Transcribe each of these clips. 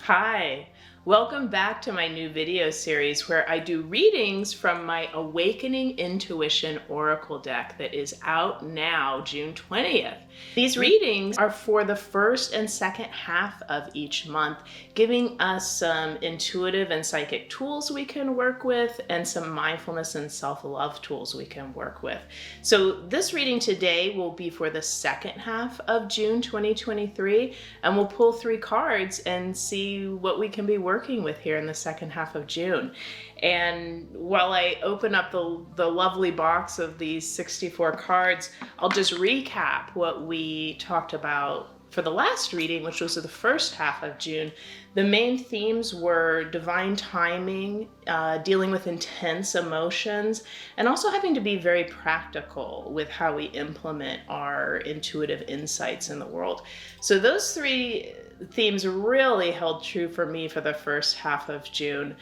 Hi, welcome back to my new video series where I do readings from my Awakening Intuition Oracle deck that is out now, June 20th. These readings are for the first and second half of each month, giving us some intuitive and psychic tools we can work with and some mindfulness and self-love tools we can work with. So this reading today will be for the second half of June 2023, and we'll pull 3 cards and see what we can be working with here in the second half of June. And while I open up the lovely box of these 64 cards, I'll just recap what we talked about for the last reading, which was the first half of June. The main themes were divine timing, dealing with intense emotions, and also having to be very practical with how we implement our intuitive insights in the world. So those 3 themes really held true for me for the first half of June.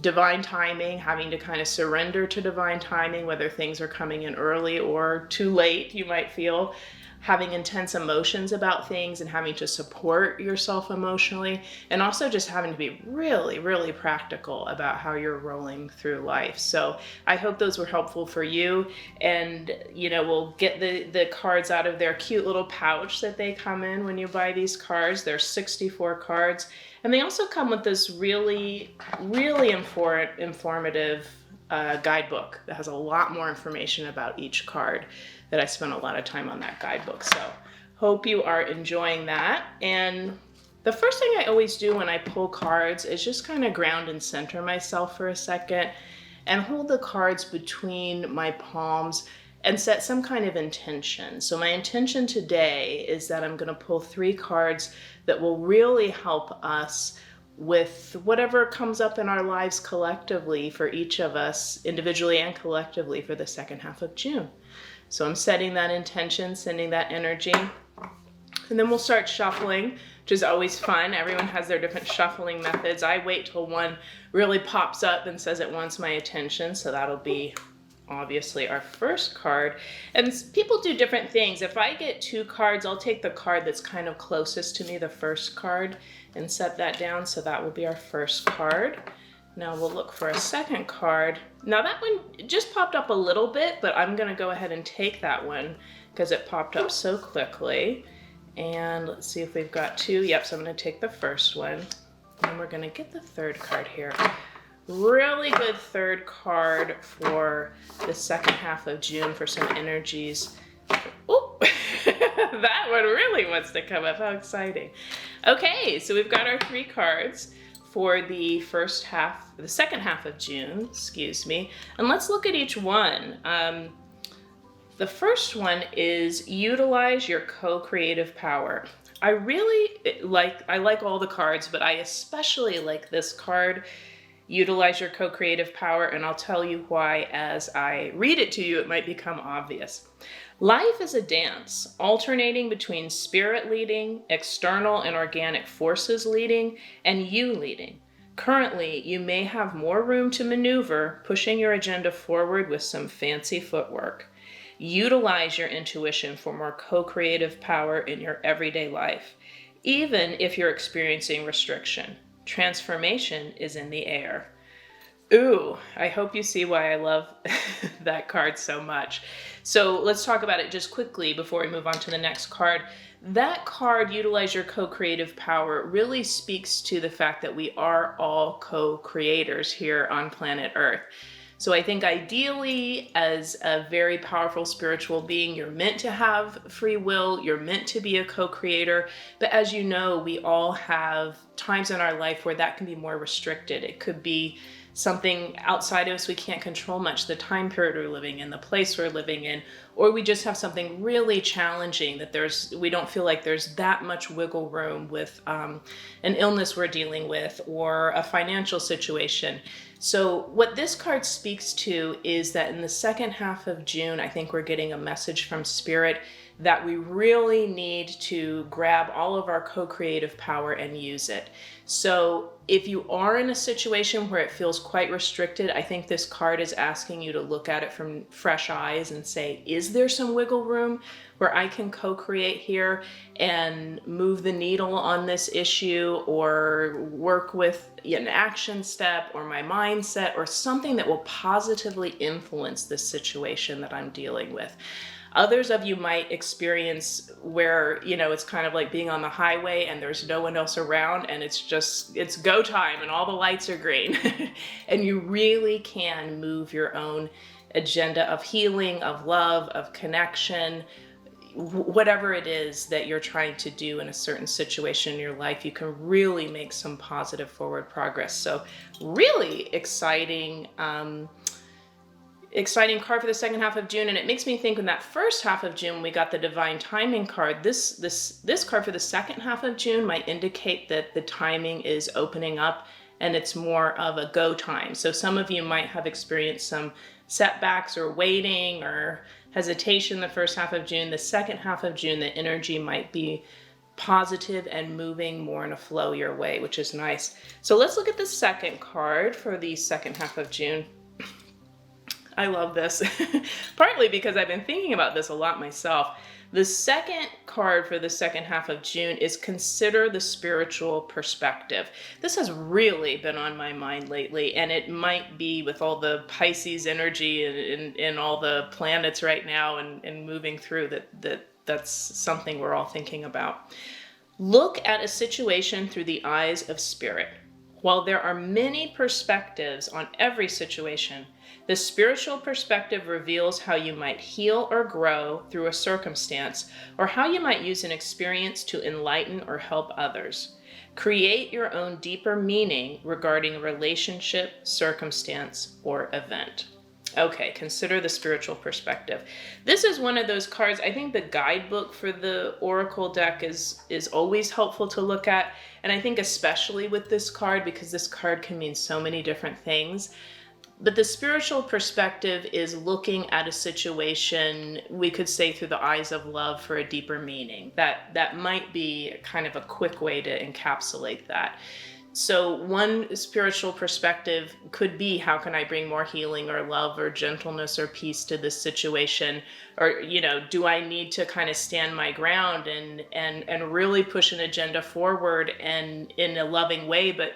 Divine timing, having to kind of surrender to divine timing, whether things are coming in early or too late, you might feel. Having intense emotions about things and having to support yourself emotionally, and also just having to be really, really practical about how you're rolling through life. So I hope those were helpful for you. And we'll get the cards out of their cute little pouch that they come in when you buy these cards. There's 64 cards. And they also come with this really, really informative guidebook that has a lot more information about each card that I spent a lot of time on that guidebook. So hope you are enjoying that. And the first thing I always do when I pull cards is just kind of ground and center myself for a second and hold the cards between my palms and set some kind of intention. So my intention today is that I'm going to pull 3 cards that will really help us with whatever comes up in our lives collectively for each of us, individually and collectively, for the second half of June. So I'm setting that intention, sending that energy, and then we'll start shuffling, which is always fun. Everyone has their different shuffling methods. I wait till one really pops up and says it wants my attention, so that'll be obviously our first card. And people do different things. If I get 2 cards, I'll take the card that's kind of closest to me, the first card, and set that down. So that will be our first card. Now we'll look for a second card. Now that one just popped up a little bit, but I'm going to go ahead and take that one because it popped up so quickly. And let's see if we've got 2. Yep, so I'm going to take the first one. And we're going to get the third card here. Really good third card for the second half of June for some energies. Oh, that one really wants to come up. How exciting. Okay, so we've got our 3 cards for the second half of June, excuse me. And let's look at each one. The first one is utilize your co-creative power. I like all the cards, but I especially like this card. Utilize your co-creative power, and I'll tell you why as I read it to you. It might become obvious. Life is a dance, alternating between spirit leading, external and organic forces leading, and you leading. Currently, you may have more room to maneuver, pushing your agenda forward with some fancy footwork. Utilize your intuition for more co-creative power in your everyday life, even if you're experiencing restriction. Transformation is in the air. Ooh, I hope you see why I love that card so much. So let's talk about it just quickly before we move on to the next card. That card, utilize your co-creative power, really speaks to the fact that we are all co-creators here on planet Earth. So I think ideally, as a very powerful spiritual being, you're meant to have free will, you're meant to be a co-creator, but as you know, we all have times in our life where that can be more restricted. It could be something outside of us we can't control much, the time period we're living in, the place we're living in, or we just have something really challenging that we don't feel like there's that much wiggle room with an illness we're dealing with or a financial situation. So what this card speaks to is that in the second half of June, I think we're getting a message from Spirit that we really need to grab all of our co-creative power and use it. So if you are in a situation where it feels quite restricted, I think this card is asking you to look at it from fresh eyes and say, is there some wiggle room where I can co-create here and move the needle on this issue, or work with an action step or my mindset or something that will positively influence this situation that I'm dealing with? Others of you might experience where, it's kind of like being on the highway and there's no one else around and it's go time and all the lights are green. And you really can move your own agenda of healing, of love, of connection, whatever it is that you're trying to do in a certain situation in your life. You can really make some positive forward progress. So really exciting card for the second half of June. And it makes me think, in that first half of June, we got the divine timing card. This card for the second half of June might indicate that the timing is opening up and it's more of a go time. So some of you might have experienced some setbacks or waiting or hesitation the first half of June. The second half of June, the energy might be positive and moving more in a flow your way, which is nice. So let's look at the second card for the second half of June. I love this, partly because I've been thinking about this a lot myself. The second card for the second half of June is consider the spiritual perspective. This has really been on my mind lately, and it might be with all the Pisces energy and all the planets right now and moving through that's something we're all thinking about. Look at a situation through the eyes of spirit. While there are many perspectives on every situation, the spiritual perspective reveals how you might heal or grow through a circumstance, or how you might use an experience to enlighten or help others. Create your own deeper meaning regarding a relationship, circumstance, or event. Okay, consider the spiritual perspective. This is one of those cards. I think the guidebook for the Oracle deck is always helpful to look at. And I think especially with this card, because this card can mean so many different things. But the spiritual perspective is looking at a situation, we could say, through the eyes of love for a deeper meaning. That might be kind of a quick way to encapsulate that. So one spiritual perspective could be, how can I bring more healing or love or gentleness or peace to this situation? Or, do I need to kind of stand my ground and really push an agenda forward and in a loving way, but,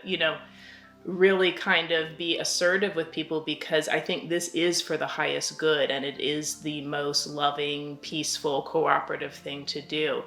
really kind of be assertive with people, because I think this is for the highest good and it is the most loving, peaceful, cooperative thing to do.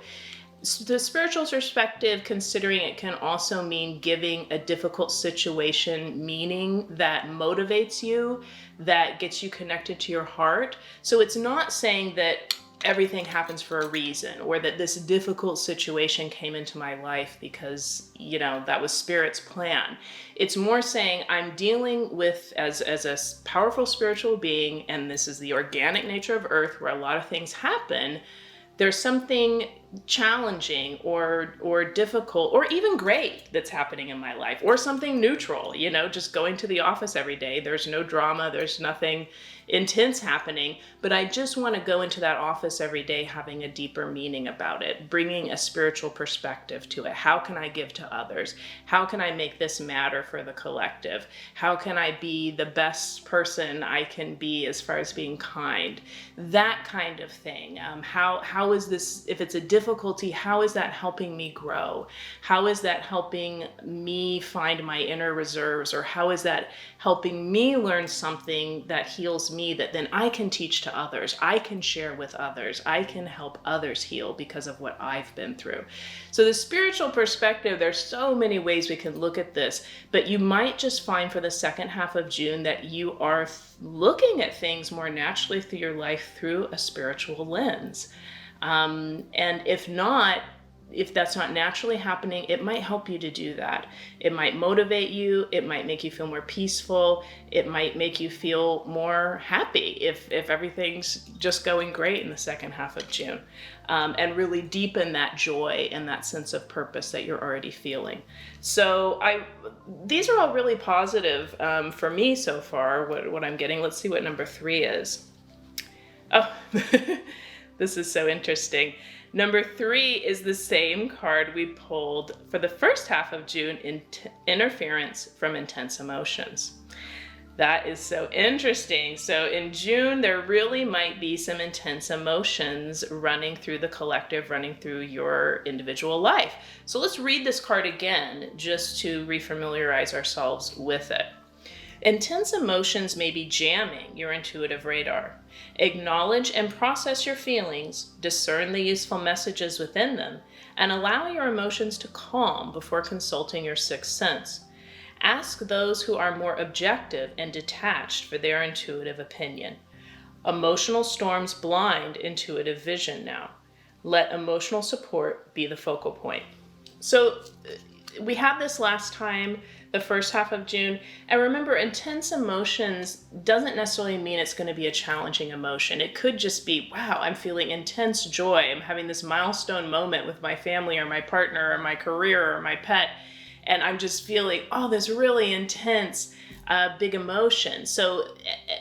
The spiritual perspective, considering it, can also mean giving a difficult situation meaning that motivates you, that gets you connected to your heart. So it's not saying that everything happens for a reason, or that this difficult situation came into my life because, that was Spirit's plan. It's more saying I'm dealing with, as a powerful spiritual being, and this is the organic nature of Earth where a lot of things happen, there's something challenging or difficult or even great that's happening in my life, or something neutral, just going to the office every day. There's no drama, there's nothing intense happening, but I just want to go into that office every day having a deeper meaning about it, bringing a spiritual perspective to it. How can I give to others? How can I make this matter for the collective? How can I be the best person I can be as far as being kind? That kind of thing. How is this, if it's a difficulty, how is that helping me grow? How is that helping me find my inner reserves? Or how is that helping me learn something that heals me, that then I can teach to others, I can share with others, I can help others heal because of what I've been through. So the spiritual perspective, there's so many ways we can look at this, but you might just find for the second half of June that you are looking at things more naturally through your life through a spiritual lens. And if that's not naturally happening, it might help you to do that. It might motivate you. It might make you feel more peaceful. It might make you feel more happy if everything's just going great in the second half of June, and really deepen that joy and that sense of purpose that you're already feeling. So these are all really positive for me so far, what I'm getting. Let's see what number 3 is. Oh, This is so interesting. Number 3 is the same card we pulled for the first half of June, interference from intense emotions. That is so interesting. So in June, there really might be some intense emotions running through the collective, running through your individual life. So let's read this card again, just to refamiliarize ourselves with it. Intense emotions may be jamming your intuitive radar. Acknowledge and process your feelings, discern the useful messages within them, and allow your emotions to calm before consulting your sixth sense. Ask those who are more objective and detached for their intuitive opinion. Emotional storms blind intuitive vision now. Let emotional support be the focal point. So we had this last time, the first half of June. And remember, intense emotions doesn't necessarily mean it's going to be a challenging emotion. It could just be, wow, I'm feeling intense joy. I'm having this milestone moment with my family or my partner or my career or my pet. And I'm just feeling, oh, this really intense, big emotion. So,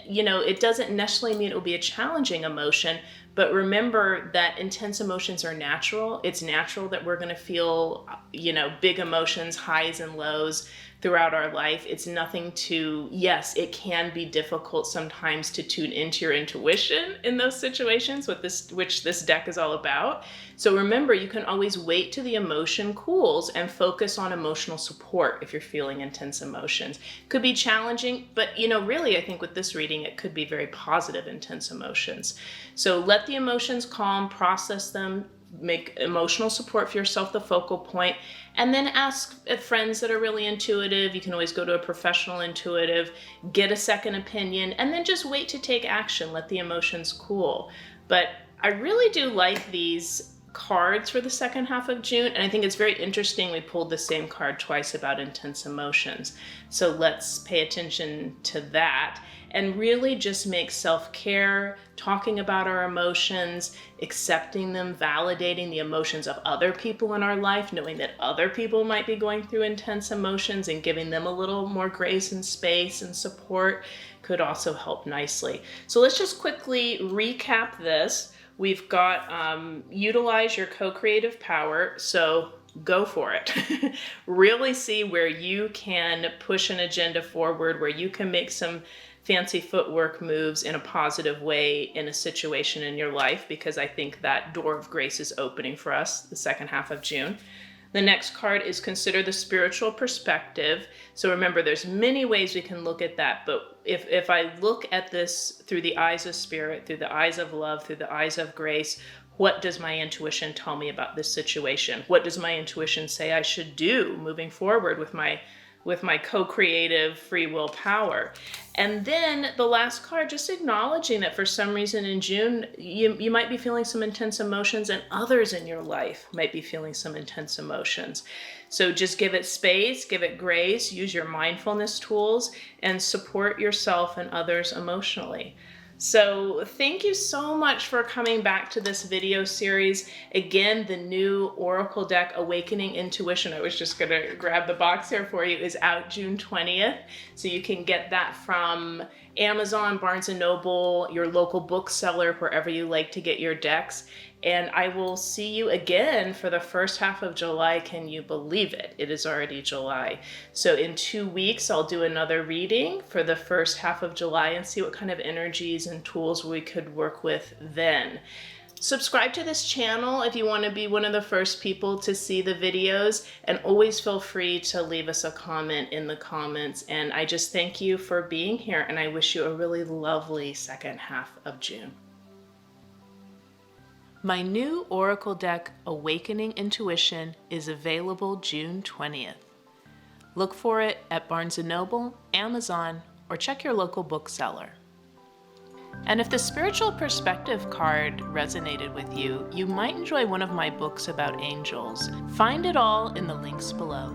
it doesn't necessarily mean it will be a challenging emotion, but remember that intense emotions are natural. It's natural that we're going to feel, big emotions, highs and lows throughout our life. It's nothing yes, it can be difficult sometimes to tune into your intuition in those situations, which this deck is all about. So remember, you can always wait till the emotion cools and focus on emotional support if you're feeling intense emotions. Could be challenging, but really, I think with this reading, it could be very positive, intense emotions. So let the emotions calm, process them, make emotional support for yourself the focal point, and then ask friends that are really intuitive. You can always go to a professional intuitive, get a second opinion, and then just wait to take action. Let the emotions cool. But I really do like these cards for the second half of June, and I think it's very interesting we pulled the same card twice about intense emotions. So let's pay attention to that and really just make self-care, talking about our emotions, accepting them, validating the emotions of other people in our life, knowing that other people might be going through intense emotions and giving them a little more grace and space and support could also help nicely. So let's just quickly recap this. We've got utilize your co-creative power, so go for it. Really see where you can push an agenda forward, where you can make some fancy footwork moves in a positive way in a situation in your life, because I think that door of grace is opening for us the second half of June. The next card is consider the spiritual perspective. So remember, there's many ways we can look at that, but if I look at this through the eyes of spirit, through the eyes of love, through the eyes of grace, what does my intuition tell me about this situation? What does my intuition say I should do moving forward with my co-creative free will power? And then the last card, just acknowledging that for some reason in June, you might be feeling some intense emotions, and others in your life might be feeling some intense emotions. So just give it space, give it grace, use your mindfulness tools, and support yourself and others emotionally. So thank you so much for coming back to this video series. Again, the new Oracle deck, Awakening Intuition, I was just going to grab the box here for you, is out June 20th. So you can get that from Amazon, Barnes & Noble, your local bookseller, wherever you like to get your decks. And I will see you again for the first half of July. Can you believe it? It is already July. So in 2 weeks, I'll do another reading for the first half of July and see what kind of energies and tools we could work with then. Subscribe to this channel if you want to be one of the first people to see the videos, and always feel free to leave us a comment in the comments. And I just thank you for being here, and I wish you a really lovely second half of June. My new Oracle deck, Awakening Intuition, is available June 20th. Look for it at Barnes & Noble, Amazon, or check your local bookseller. And if the spiritual perspective card resonated with you, you might enjoy one of my books about angels. Find it all in the links below.